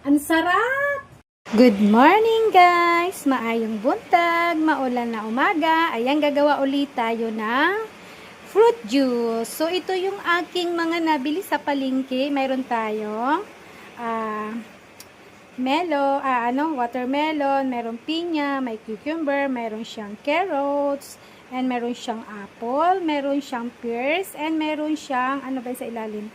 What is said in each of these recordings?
Ang sarap! Good morning guys! Maayong buntag, maulan na umaga. Ayan, gagawa ulit tayo ng fruit juice. So, ito yung aking mga nabili sa palengke. Mayroon tayong watermelon, mayroong pinya, may cucumber, mayroon siyang carrots, and mayroon siyang apple, mayroon siyang pears, and mayroon siyang, ano ba sa ilalim?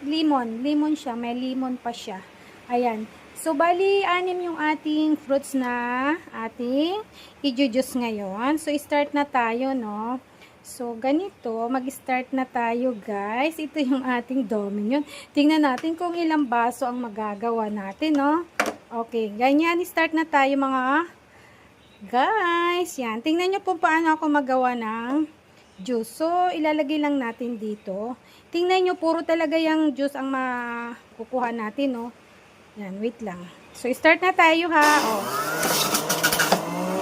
Lemon siya, may lemon pa siya. Ayan. So, bali, 6 yung ating fruits na ating i-juice ngayon. So, start na tayo, no? So, ganito, mag-start na tayo, guys. Ito yung ating Dominion. Tingnan natin kung ilang baso ang magagawa natin, no? Okay, ganyan, start na tayo, mga guys. Yan, tingnan nyo po paano ako magawa ng juice. So, ilalagay lang natin dito. Tingnan nyo, puro talaga yung juice ang makukuha natin, no? Yan, wait lang. So, start na tayo, ha? Oh.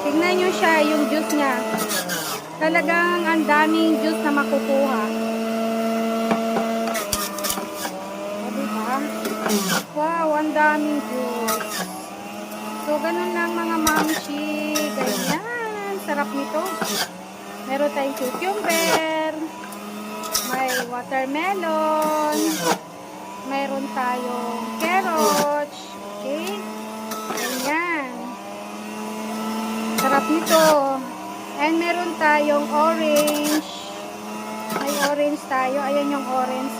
Tingnan nyo siya, yung juice niya. Talagang ang daming juice na makukuha. O, diba? Wow, ang daming juice. So, ganun lang mga mamshi. Ganyan. Sarap nito. Meron tayong cucumber. May watermelon. Meron tayong carrots. Okay? Ganyan. Sarap nito. And meron tayong orange. May orange tayo. Ayan yung orange.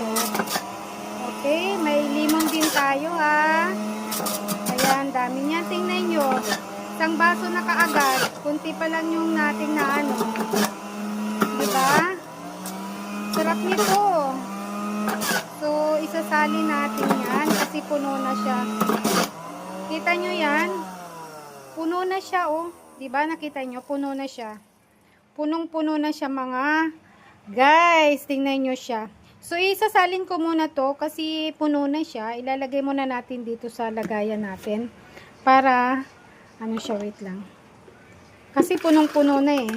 Okay? May lemon din tayo, ha? Ayan, dami niya. Tingnan nyo. Isang baso na kaagad. Kunti pa lang yung nating na ano. Diba? Sarap nito. So, isasali natin yan kasi puno na siya. Kita nyo yan? Puno na siya, oh. Diba? Nakita nyo? Puno na siya. Punong-puno na siya, mga guys. Tingnan nyo siya. So, isasalin ko muna to kasi puno na siya. Ilalagay muna natin dito sa lagayan natin. Para, ano siya, wait lang. Kasi punong-puno na eh.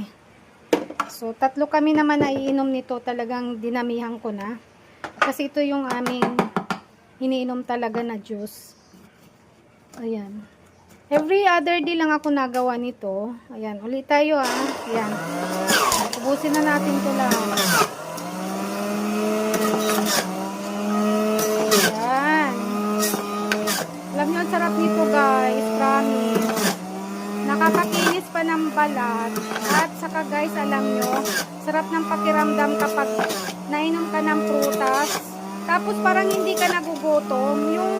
So, 3 kami naman na iinom nito. Talagang dinamihan ko na. Kasi ito yung aming iniinom talaga na juice. Ayan. Every other day lang ako nagawa nito. Ayan. Ulit tayo, ha. Ayan. Ubusin na natin ito lang. Ayan. Alam nyo, ang sarap nito, guys. Promise. Nakakakinis pa ng balat. At saka, guys, alam nyo, sarap ng pakiramdam kapag nainom ka ng prutas. Tapos parang hindi ka nagugutom. Yung